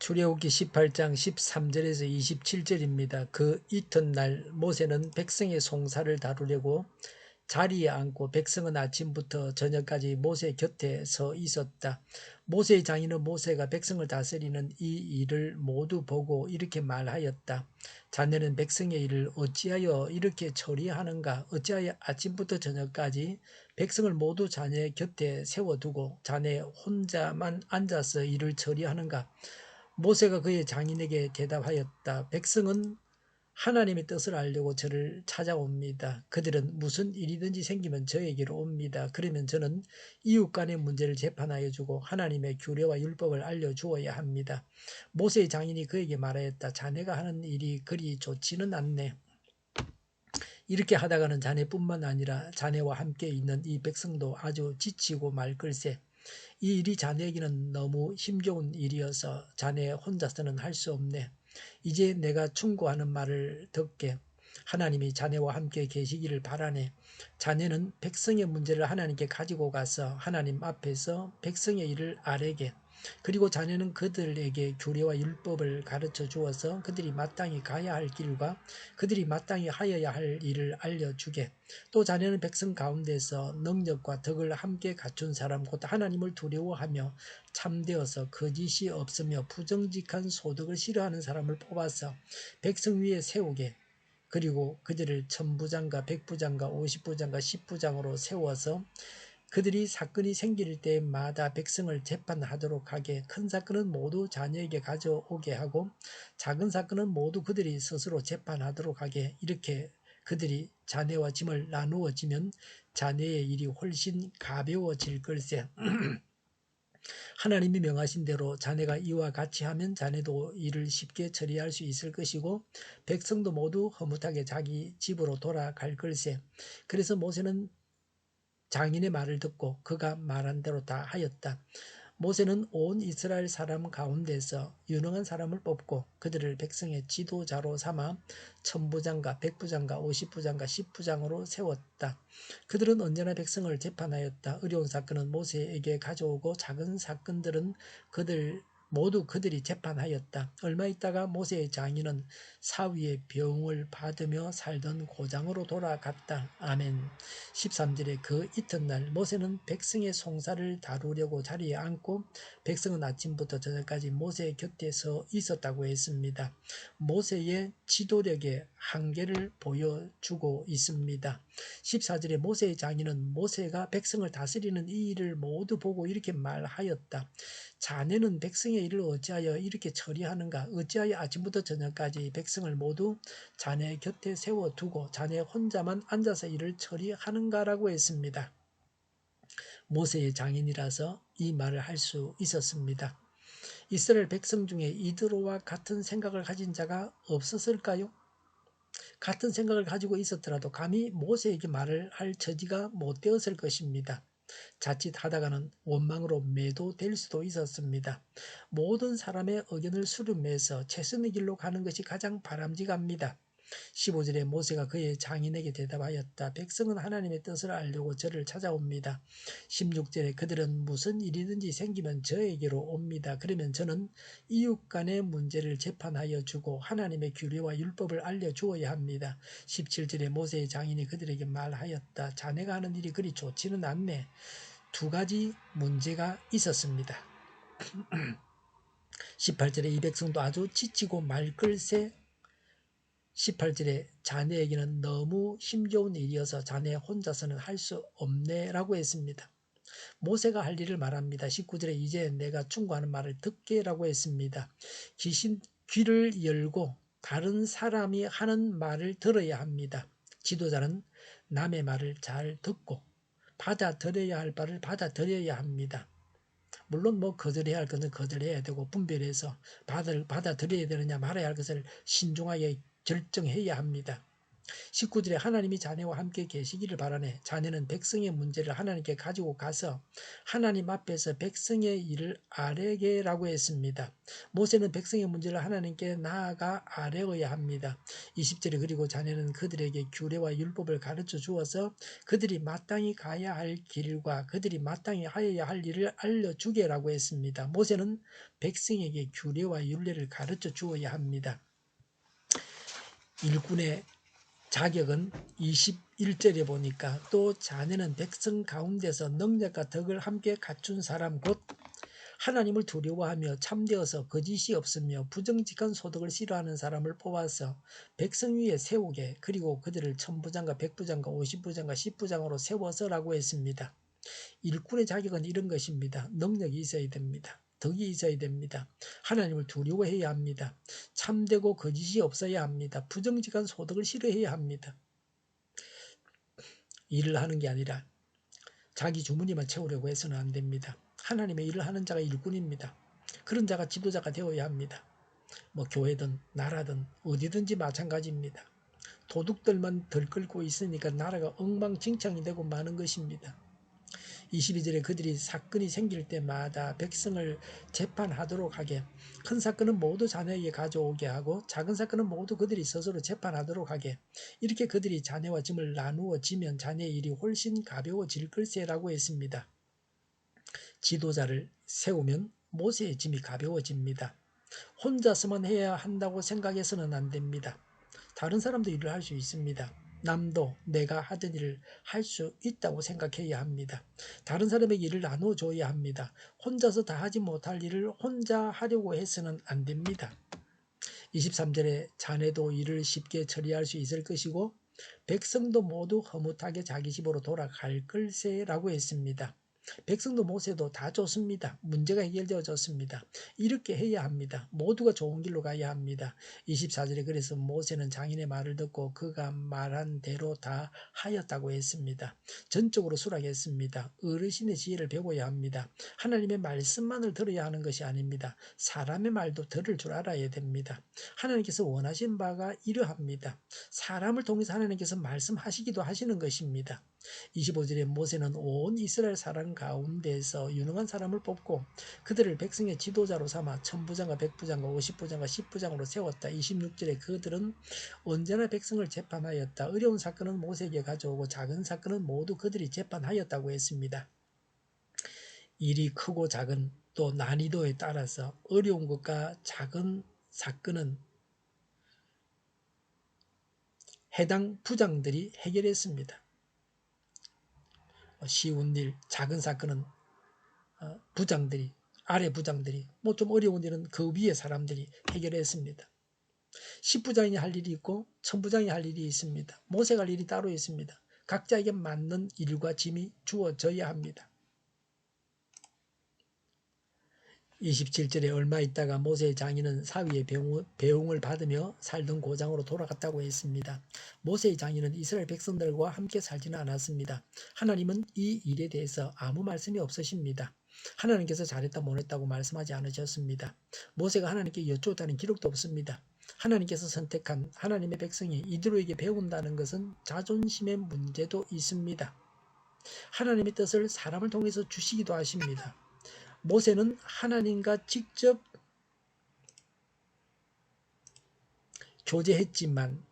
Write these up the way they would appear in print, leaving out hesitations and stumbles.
출애굽기 18장 13절에서 27절입니다. 그 이튿날 모세는 백성의 송사를 다루려고 자리에 앉고 백성은 아침부터 저녁까지 모세 곁에 서 있었다. 모세의 장인은 모세가 백성을 다스리는 이 일을 모두 보고 이렇게 말하였다. 자네는 백성의 일을 어찌하여 이렇게 처리하는가? 어찌하여 아침부터 저녁까지 백성을 모두 자네 곁에 세워두고 자네 혼자만 앉아서 일을 처리하는가? 모세가 그의 장인에게 대답하였다. 백성은 하나님의 뜻을 알려고 저를 찾아옵니다. 그들은 무슨 일이든지 생기면 저에게로 옵니다. 그러면 저는 이웃 간의 문제를 재판하여 주고 하나님의 규례와 율법을 알려주어야 합니다. 모세의 장인이 그에게 말하였다. 자네가 하는 일이 그리 좋지는 않네. 이렇게 하다가는 자네뿐만 아니라 자네와 함께 있는 이 백성도 아주 지치고 말 걸세. 이 일이 자네에게는 너무 힘겨운 일이어서 자네 혼자서는 할 수 없네. 이제 내가 충고하는 말을 듣게. 하나님이 자네와 함께 계시기를 바라네. 자네는 백성의 문제를 하나님께 가지고 가서 하나님 앞에서 백성의 일을 아뢰게. 그리고 자네는 그들에게 규례와 율법을 가르쳐 주어서 그들이 마땅히 가야 할 길과 그들이 마땅히 하여야 할 일을 알려주게. 또 자네는 백성 가운데서 능력과 덕을 함께 갖춘 사람 곧 하나님을 두려워하며 참되어서 거짓이 없으며 부정직한 소득을 싫어하는 사람을 뽑아서 백성 위에 세우게. 그리고 그들을 천부장과 백부장과 오십부장과 십부장으로 세워서 그들이 사건이 생길 때마다 백성을 재판하도록 하게. 큰 사건은 모두 자녀에게 가져오게 하고 작은 사건은 모두 그들이 스스로 재판하도록 하게. 이렇게 그들이 자네와 짐을 나누어지면 자네의 일이 훨씬 가벼워질 걸세. 하나님이 명하신 대로 자네가 이와 같이 하면 자네도 일을 쉽게 처리할 수 있을 것이고 백성도 모두 허무하게 자기 집으로 돌아갈 걸세. 그래서 모세는 장인의 말을 듣고 그가 말한 대로 다 하였다. 모세는 온 이스라엘 사람 가운데서 유능한 사람을 뽑고 그들을 백성의 지도자로 삼아 천부장과 백부장과 오십부장과 십부장으로 세웠다. 그들은 언제나 백성을 재판하였다. 어려운 사건은 모세에게 가져오고 작은 사건들은 모두 그들이 재판하였다. 얼마 있다가 모세의 장인은 사위의 병을 받으며 살던 고장으로 돌아갔다. 아멘. 13절에 그 이튿날 모세는 백성의 송사를 다루려고 자리에 앉고 백성은 아침부터 저녁까지 모세 곁에 서 있었다고 했습니다. 모세의 지도력의 한계를 보여주고 있습니다. 14절에 모세의 장인은 모세가 백성을 다스리는 이 일을 모두 보고 이렇게 말하였다. 자네는 백성의 일을 어찌하여 이렇게 처리하는가? 어찌하여 아침부터 저녁까지 백성을 모두 자네 곁에 세워두고 자네 혼자만 앉아서 일을 처리하는가라고 했습니다. 모세의 장인이라서 이 말을 할 수 있었습니다. 이스라엘 백성 중에 이드로와 같은 생각을 가진 자가 없었을까요? 같은 생각을 가지고 있었더라도 감히 모세에게 말을 할 처지가 못 되었을 것입니다. 자칫하다가는 원망으로 매도될 수도 있었습니다. 모든 사람의 의견을 수렴해서 최선의 길로 가는 것이 가장 바람직합니다. 15절에 모세가 그의 장인에게 대답하였다. 백성은 하나님의 뜻을 알려고 저를 찾아옵니다. 16절에 그들은 무슨 일이든지 생기면 저에게로 옵니다. 그러면 저는 이웃 간의 문제를 재판하여 주고 하나님의 규례와 율법을 알려주어야 합니다. 17절에 모세의 장인이 그들에게 말하였다. 자네가 하는 일이 그리 좋지는 않네. 두 가지 문제가 있었습니다. 18절에 이 백성도 아주 지치고 말걸새. 18절에 자네에게는 너무 힘겨운 일이어서 자네 혼자서는 할 수 없네 라고 했습니다. 모세가 할 일을 말합니다. 19절에 이제 내가 충고하는 말을 듣게 라고 했습니다. 귀를 열고 다른 사람이 하는 말을 들어야 합니다. 지도자는 남의 말을 잘 듣고 받아들여야 할 바를 받아들여야 합니다. 물론 거절해야 할 것은 거절해야 되고 분별해서 받아들여야 되느냐 말아야 할 것을 신중하게 결정해야 합니다. 19절에 하나님이 자네와 함께 계시기를 바라네. 자네는 백성의 문제를 하나님께 가지고 가서 하나님 앞에서 백성의 일을 아뢰게라고 했습니다. 모세는 백성의 문제를 하나님께 나아가 아뢰어야 합니다. 20절에 그리고 자네는 그들에게 규례와 율법을 가르쳐 주어서 그들이 마땅히 가야 할 길과 그들이 마땅히 하여야 할 일을 알려주게라고 했습니다. 모세는 백성에게 규례와 율례를 가르쳐 주어야 합니다. 일꾼의 자격은 21절에 보니까 또 자네는 백성 가운데서 능력과 덕을 함께 갖춘 사람 곧 하나님을 두려워하며 참되어서 거짓이 없으며 부정직한 소득을 싫어하는 사람을 뽑아서 백성 위에 세우게 그리고 그들을 천부장과 백부장과 50부장과 10부장으로 세워서라고 했습니다. 일꾼의 자격은 이런 것입니다. 능력이 있어야 됩니다. 덕이 있어야 됩니다. 하나님을 두려워해야 합니다. 참되고 거짓이 없어야 합니다. 부정직한 소득을 싫어해야 합니다. 일을 하는 게 아니라 자기 주머니만 채우려고 해서는 안 됩니다. 하나님의 일을 하는 자가 일꾼입니다. 그런 자가 지도자가 되어야 합니다. 교회든 나라든 어디든지 마찬가지입니다. 도둑들만 들끓고 있으니까 나라가 엉망진창이 되고 마는 것입니다. 22절에 그들이 사건이 생길 때마다 백성을 재판하도록 하게 큰 사건은 모두 자네에게 가져오게 하고 작은 사건은 모두 그들이 스스로 재판하도록 하게 이렇게 그들이 자네와 짐을 나누어 지면 자네의 일이 훨씬 가벼워질 걸세라고 했습니다. 지도자를 세우면 모세의 짐이 가벼워집니다. 혼자서만 해야 한다고 생각해서는 안 됩니다. 다른 사람도 일을 할 수 있습니다. 남도 내가 하던 일을 할 수 있다고 생각해야 합니다. 다른 사람에게 일을 나눠줘야 합니다. 혼자서 다 하지 못할 일을 혼자 하려고 해서는 안 됩니다. 23절에 자네도 일을 쉽게 처리할 수 있을 것이고 백성도 모두 허무하게 자기 집으로 돌아갈 걸세라고 했습니다. 백성도 모세도 다 좋습니다. 문제가 해결되어졌습니다. 이렇게 해야 합니다. 모두가 좋은 길로 가야 합니다. 24절에 그래서 모세는 장인의 말을 듣고 그가 말한 대로 다 하였다고 했습니다. 전적으로 수락했습니다. 어르신의 지혜를 배워야 합니다. 하나님의 말씀만을 들어야 하는 것이 아닙니다. 사람의 말도 들을 줄 알아야 됩니다. 하나님께서 원하신 바가 이러합니다. 사람을 통해서 하나님께서 말씀하시기도 하시는 것입니다. 25절에 모세는 온 이스라엘 사람 가운데에서 유능한 사람을 뽑고 그들을 백성의 지도자로 삼아 천부장과 백부장과 50부장과 10부장으로 세웠다. 26절에 그들은 언제나 백성을 재판하였다. 어려운 사건은 모세에게 가져오고 작은 사건은 모두 그들이 재판하였다고 했습니다. 일이 크고 작은 또 난이도에 따라서 어려운 것과 작은 사건은 해당 부장들이 해결했습니다. 쉬운 일, 작은 사건은 부장들이 아래 부장들이 좀 어려운 일은 그 위에 사람들이 해결했습니다. 10부장이 할 일이 있고 천부장이 할 일이 있습니다. 모세가 할 일이 따로 있습니다. 각자에게 맞는 일과 짐이 주어져야 합니다. 27절에 얼마 있다가 모세의 장인은 사위의 배웅을 받으며 살던 고장으로 돌아갔다고 했습니다. 모세의 장인은 이스라엘 백성들과 함께 살지는 않았습니다. 하나님은 이 일에 대해서 아무 말씀이 없으십니다. 하나님께서 잘했다 못했다고 말씀하지 않으셨습니다. 모세가 하나님께 여쭈었다는 기록도 없습니다. 하나님께서 선택한 하나님의 백성이 이들에게 배운다는 것은 자존심의 문제도 있습니다. 하나님의 뜻을 사람을 통해서 주시기도 하십니다. 모세는 하나님과 직접 교제했지만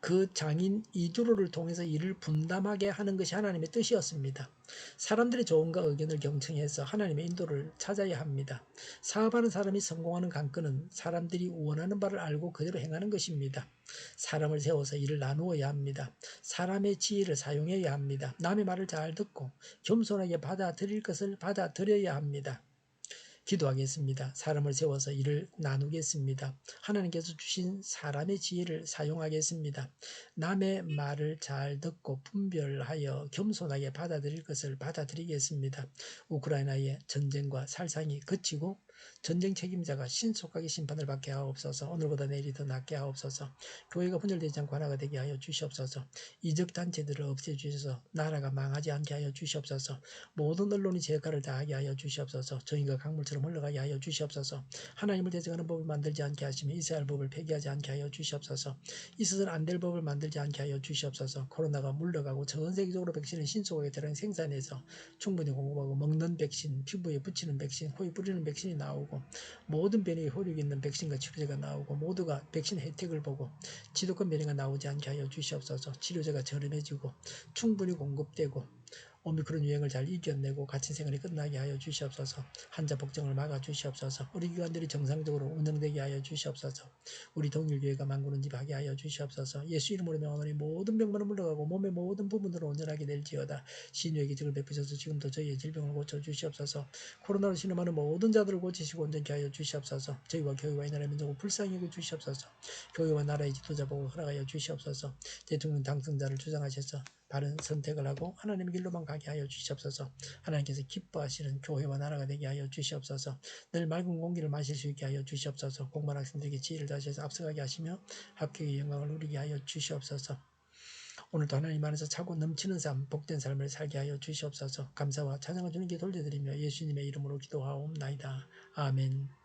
그 장인 이두로를 통해서 일을 분담하게 하는 것이 하나님의 뜻이었습니다. 사람들의 조언과 의견을 경청해서 하나님의 인도를 찾아야 합니다. 사업하는 사람이 성공하는 관건은 사람들이 원하는 바를 알고 그대로 행하는 것입니다. 사람을 세워서 일을 나누어야 합니다. 사람의 지혜를 사용해야 합니다. 남의 말을 잘 듣고 겸손하게 받아들일 것을 받아들여야 합니다. 기도하겠습니다. 사람을 세워서 일을 나누겠습니다. 하나님께서 주신 사람의 지혜를 사용하겠습니다. 남의 말을 잘 듣고 분별하여 겸손하게 받아들일 것을 받아들이겠습니다. 우크라이나의 전쟁과 살상이 그치고 전쟁 책임자가 신속하게 심판을 받게 하옵소서. 오늘보다 내일이 더 낫게 하옵소서. 교회가 분열되지 않고 하나가 되게 하여 주시옵소서. 이적 단체들을 없애주셔서 나라가 망하지 않게 하여 주시옵소서. 모든 언론이 제 역할을 다하게 하여 주시옵소서. 정의가 강물처럼 흘러가게 하여 주시옵소서. 하나님을 대적하는 법을 만들지 않게 하시며 이스라엘 법을 폐기하지 않게 하여 주시옵소서. 있어서는 안 될 법을 만들지 않게 하여 주시옵소서. 코로나가 물러가고 전 세계적으로 백신을 신속하게 대량 생산해서 충분히 공급하고 먹는 백신, 피부에 붙이는 백신, 코에 뿌리는 백신이 나오고 모든 변이에 효력 있는 백신과 치료제가 나오고 모두가 백신 혜택을 보고 지독한 변이가 나오지 않게 하여 주시옵소서. 치료제가 저렴해지고 충분히 공급되고 오미크론 유행을 잘 이겨내고 갇힌 생활이 끝나게 하여 주시옵소서. 환자 복종을 막아 주시옵소서. 의료기관들이 정상적으로 운영되게 하여 주시옵소서. 우리 동일교회가 만구는집하게 하여 주시옵소서. 예수 이름으로 명하노니 모든 병만은 물러가고 몸의 모든 부분들은 온전하게 될지어다. 신유의 기적을 베푸셔서 지금도 저희의 질병을 고쳐 주시옵소서. 코로나로 신음하는 모든 자들을 고치시고 온전케 하여 주시옵소서. 저희와 교회와 이 나라의 민족을 불쌍히 여겨 주시옵소서. 교회와 나라의 지도자 보고 허락하여 주시옵소서. 대통령 당선자를 주장하셔서 바른 선택을 하고 하나님의 길로만 가게 하여 주시옵소서. 하나님께서 기뻐하시는 교회와 나라가 되게 하여 주시옵소서. 늘 맑은 공기를 마실 수 있게 하여 주시옵소서. 공부한 학생들에게 지혜를 다하셔서 앞서가게 하시며 합격의 영광을 누리게 하여 주시옵소서. 오늘도 하나님 안에서 차고 넘치는 삶, 복된 삶을 살게 하여 주시옵소서. 감사와 찬양을 주님께 돌려드리며 예수님의 이름으로 기도하옵나이다. 아멘.